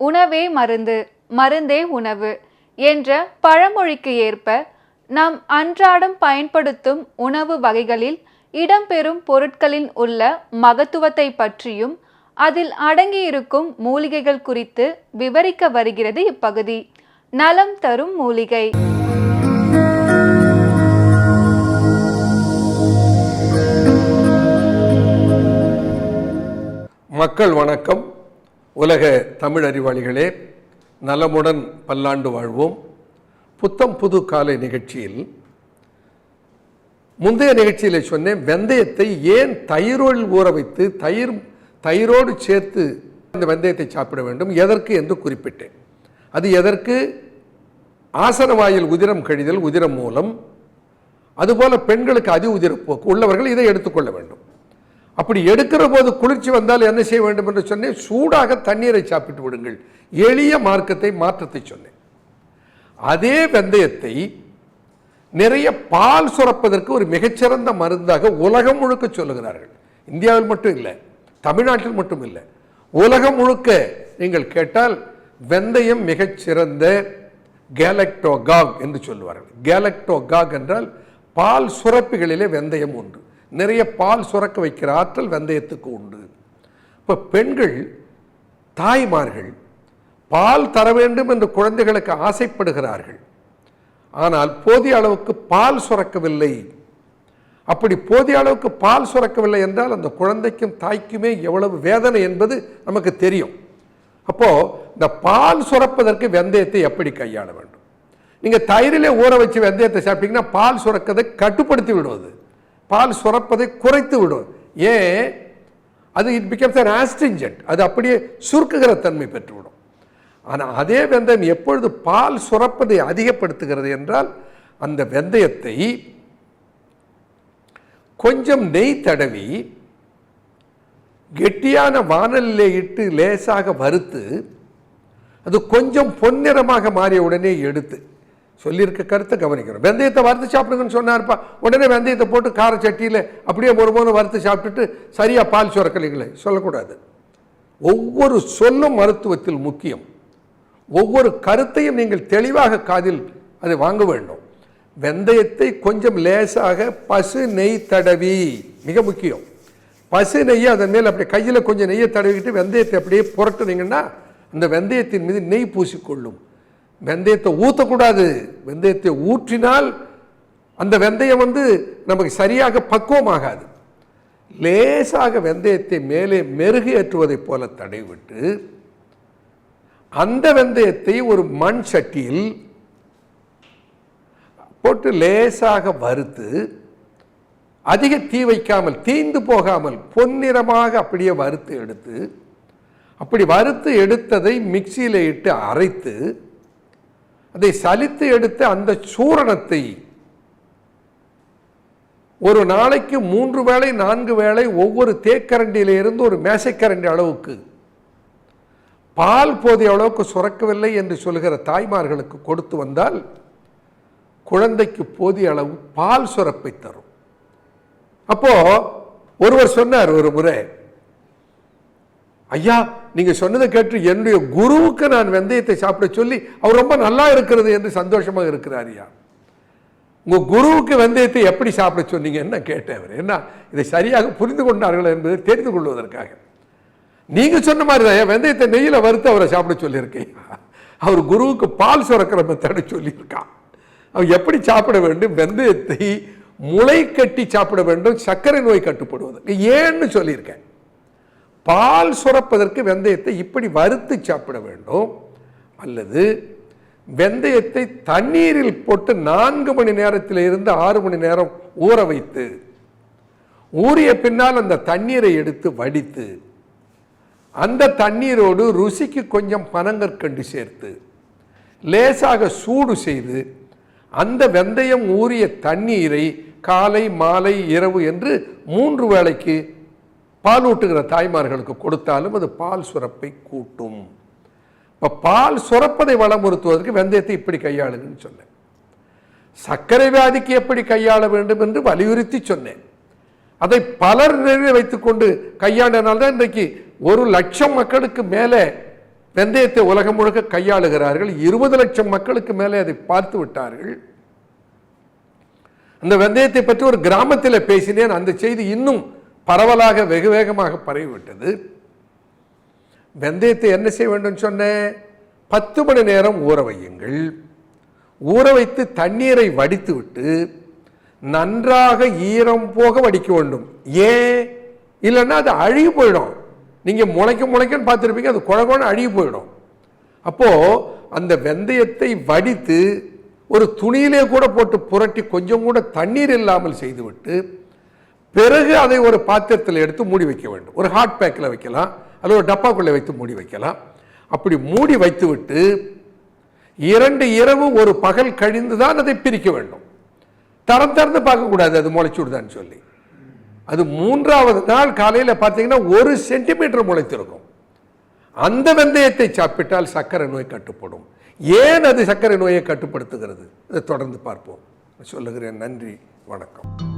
உணவே மருந்து, மருந்தே உணவு என்ற பழமொழிக்கு ஏற்ப நாம் அன்றாடம் பயன்படுத்தும் உணவு வகைகளில் இடம்பெறும் பொருட்களில் உள்ள மகத்துவத்தை பற்றியும் அதில் அடங்கியிருக்கும் மூலிகைகள் குறித்து விவரிக்க வருகிறது இப்பகுதி. நலம் தரும் மூலிகை. மக்கள் வணக்கம். உலக தமிழ் அறிவாளிகளே, நலமுடன் பல்லாண்டு வாழ்வோம். புத்தம் புது காலை நிகழ்ச்சியில் முந்தைய நிகழ்ச்சியில் சொன்னேன், வெந்தயத்தை ஏன் தயிரோடு ஊற வைத்து தயிரோடு சேர்த்து இந்த வெந்தயத்தை சாப்பிட வேண்டும், எதற்கு என்று குறிப்பிட்டேன். அது எதற்கு? ஆசன வாயில் உதிரம் கழிதல், உதிரம் மூலம். அதுபோல பெண்களுக்கு அதி உதிரப்போக்கு உள்ளவர்கள் இதை எடுத்துக்கொள்ள வேண்டும். அப்படி எடுக்கிற போது குளிர்ச்சி வந்தால் என்ன செய்ய வேண்டும் என்று சொன்னேன், சூடாக தண்ணீரை சாப்பிட்டு விடுங்கள். எளிய மாற்றத்தை சொன்னேன். அதே வெந்தயத்தை நிறைய பால் சுரப்பதற்கு ஒரு மிகச்சிறந்த மருந்தாக உலகம் முழுக்க சொல்லுகிறார்கள். இந்தியாவில் மட்டும் இல்லை, தமிழ்நாட்டில் மட்டும் இல்லை, உலகம் முழுக்க நீங்கள் கேட்டால் வெந்தயம் மிகச்சிறந்த கேலக்டோகாக் என்று சொல்லுவார்கள். கேலக்டோகாக் என்றால் பால் சுரப்பிகளிலே வெந்தயம் உண்டு. நிறைய பால் சுரக்க வைக்கிற ஆற்றல் வெந்தயத்துக்கு உண்டு. இப்போ பெண்கள், தாய்மார்கள் பால் தர வேண்டும் என்று குழந்தைகளுக்கு ஆசைப்படுகிறார்கள். ஆனால் போதிய அளவுக்கு பால் சுரக்கவில்லை. அப்படி போதிய அளவுக்கு பால் சுரக்கவில்லை என்றால் அந்த குழந்தைக்கும் தாய்க்குமே எவ்வளவு வேதனை என்பது நமக்கு தெரியும். அப்போ இந்த பால் சுரப்பதற்கு வெந்தயத்தை எப்படி கையாள வேண்டும்? நீங்க தயிரிலே ஊற வச்சு வெந்தயத்தை சாப்பிட்டீங்கன்னா பால் சுரக்கதை கட்டுப்படுத்தி விடுவது, பால் சுரப்பதை குறைத்து விடும். ஏன்? அது இட் பிகம்ஸ் an astringent, அது அப்படியே சுருக்குகிற தன்மை பெற்றுவிடும். ஆனால் அதே வெந்தயம் எப்பொழுது பால் சுரப்பதை அதிகப்படுத்துகிறது என்றால், அந்த வெந்தயத்தை கொஞ்சம் நெய் தடவி கெட்டியான வானலிலே இட்டு லேசாக வறுத்து அது கொஞ்சம் பொன்னிறமாக மாறிய உடனே எடுத்து, சொல்லியிருக்க கருத்தை கவனிக்கிறோம். வெந்தயத்தை வறுத்து சாப்பிடுங்கன்னு சொன்னார்ப்பா, உடனே வெந்தயத்தை போட்டு கார சட்டியில் அப்படியே ஒரு வறுத்து சாப்பிட்டுட்டு சரியாக பால் சுரக்கலைங்களே சொல்லக்கூடாது. ஒவ்வொரு சொல்லும் மருத்துவத்தில் முக்கியம். ஒவ்வொரு கருத்தையும் நீங்கள் தெளிவாக காதில் அதை வாங்க வேண்டும். வெந்தயத்தை கொஞ்சம் லேசாக பசு நெய் தடவி, மிக முக்கியம், பசு நெய்யை அதன் மேல் அப்படி கையில் கொஞ்சம் நெய்யை தடவிக்கிட்டு வெந்தயத்தை அப்படியே புரட்டுனீங்கன்னா அந்த வெந்தயத்தின் மீது நெய் பூசிக்கொள்ளும். வெந்தயத்தை ஊற்றக்கூடாது. வெந்தயத்தை ஊற்றினால் அந்த வெந்தயம் நமக்கு சரியாக பக்குவமாகாது. லேசாக வெந்தயத்தை மேலே மெருகு ஏற்றுவதை போல தடவிவிட்டு அந்த வெந்தயத்தை ஒரு மண் சட்டியில் போட்டு லேசாக வறுத்து, அதிக தீ வைக்காமல், தீந்து போகாமல் பொன்னிறமாக அப்படியே வறுத்து எடுத்து, அப்படி வறுத்து எடுத்ததை மிக்சியில் இட்டு அரைத்து அதை சலித்து எடுத்து அந்த சூரணத்தை ஒரு நாளைக்கு 3 வேளை 4 வேளை ஒவ்வொரு தேக்கரண்டியிலிருந்து ஒரு மேசைக்கரண்டி அளவுக்கு, பால் போதிய அளவுக்கு சுரக்கவில்லை என்று சொல்கிற தாய்மார்களுக்கு கொடுத்து வந்தால் குழந்தைக்கு போதிய அளவு பால் சுரப்பை தரும். அப்போ ஒருவர் சொன்னார் ஒரு முறை, ஐயா நீங்க சொன்னதை கேட்டு என்னுடைய குருவுக்கு நான் வெந்தயத்தை சாப்பிட சொல்லி அவர் ரொம்ப நல்லா இருக்கிறது என்று சந்தோஷமாக இருக்கிறார். ஐயா, உங்க குருவுக்கு வெந்தயத்தை எப்படி சாப்பிட சொன்னீங்கன்னு கேட்டேன். அவர் என்ன இதை சரியாக புரிந்து கொண்டார்கள் என்பதை தெரிந்து கொள்வதற்காக. நீங்க சொன்ன மாதிரி தான் வெந்தயத்தை நெய்யில வறுத்து அவரை சாப்பிட சொல்லியிருக்கேன். அவர் குருவுக்கு பால் சுரக்கிற மெத்தடை சொல்லியிருக்கான். அவர் எப்படி சாப்பிட வேண்டும்? வெந்தயத்தை முளை கட்டி சாப்பிட வேண்டும், சர்க்கரை நோய் கட்டுப்படுவதற்கு ஏன்னு சொல்லியிருக்கேன். பால் சுரப்பதற்கு வெந்தயத்தை இப்படி வறுத்து சாப்பிட வேண்டும். அல்லது வெந்தயத்தை தண்ணீரில் போட்டு 4 மணி நேரத்தில் இருந்து 6 மணி நேரம் ஊற வைத்து, ஊறிய பின்னால் அந்த தண்ணீரை எடுத்து வடித்து, அந்த தண்ணீரோடு ருசிக்கு கொஞ்சம் பனங்கற்கண்டு சேர்த்து லேசாக சூடு செய்து அந்த வெந்தயம் ஊறிய தண்ணீரை காலை மாலை இரவு என்று 3 வேளைக்கு பாலூட்டுகிற தாய்மார்களுக்கு கொடுத்தாலும் அது பால் சுரப்பை கூட்டும். இப்போ பால் சுரப்பதை வளமுறுத்துவதற்கு வெந்தயத்தை இப்படி கையாளுங்கன்னு சொன்னேன். சர்க்கரை வியாதிக்கு எப்படி கையாள வேண்டும் என்று வலியுறுத்தி சொன்னேன். அதை பலர் வைத்துக் கொண்டு கையாண்டனால்தான் இன்றைக்கு 1 லட்சம் மக்களுக்கு மேலே வெந்தயத்தை உலகம் முழுக்க கையாளுகிறார்கள். 20 லட்சம் மக்களுக்கு மேலே அதை பார்த்து விட்டார்கள். அந்த வெந்தயத்தை பற்றி ஒரு கிராமத்தில் பேசினேன். அந்த செய்தி இன்னும் பரவலாக வெகு வேகமாக பரவிவிட்டது. வெந்தயத்தை என்ன செய்ய வேண்டும் சொன்னேன்? 10 மணி நேரம் ஊற வையுங்கள். ஊற வைத்து தண்ணீரை வடித்து விட்டு நன்றாக ஈரம் போக வடிக்க வேண்டும். ஏன்? இல்லைன்னா அது அழுகி போயிடும். நீங்கள் முளைக்குன்னு பார்த்துருப்பீங்க, அது குழகுன்னு அழுகி போயிடும். அப்போது அந்த வெந்தயத்தை வடித்து ஒரு துணியிலே கூட போட்டு புரட்டி கொஞ்சம் கூட தண்ணீர் இல்லாமல் செய்துவிட்டு பிறகு அதை ஒரு பாத்திரத்தில் எடுத்து மூடி வைக்க வேண்டும். ஒரு ஹாட் பேக்கில் வைக்கலாம், அல்லது ஒரு டப்பாக்குள்ளே வைத்து மூடி வைக்கலாம். அப்படி மூடி வைத்து விட்டு 2 இரவு ஒரு பகல் கழிந்து தான் அதை பிரிக்க வேண்டும். திறந்து பார்க்கக்கூடாது அது முளைச்சு விடுதான்னு சொல்லி. அது 3ஆவது நாள் காலையில் பார்த்தீங்கன்னா 1 சென்டிமீட்டர் முளைத்திருக்கும். அந்த வெந்தயத்தை சாப்பிட்டால் சர்க்கரை நோய் கட்டுப்படும். ஏன் அது சர்க்கரை நோயை கட்டுப்படுத்துகிறது? இதை தொடர்ந்து பார்ப்போம். சொல்லுகிறேன். நன்றி, வணக்கம்.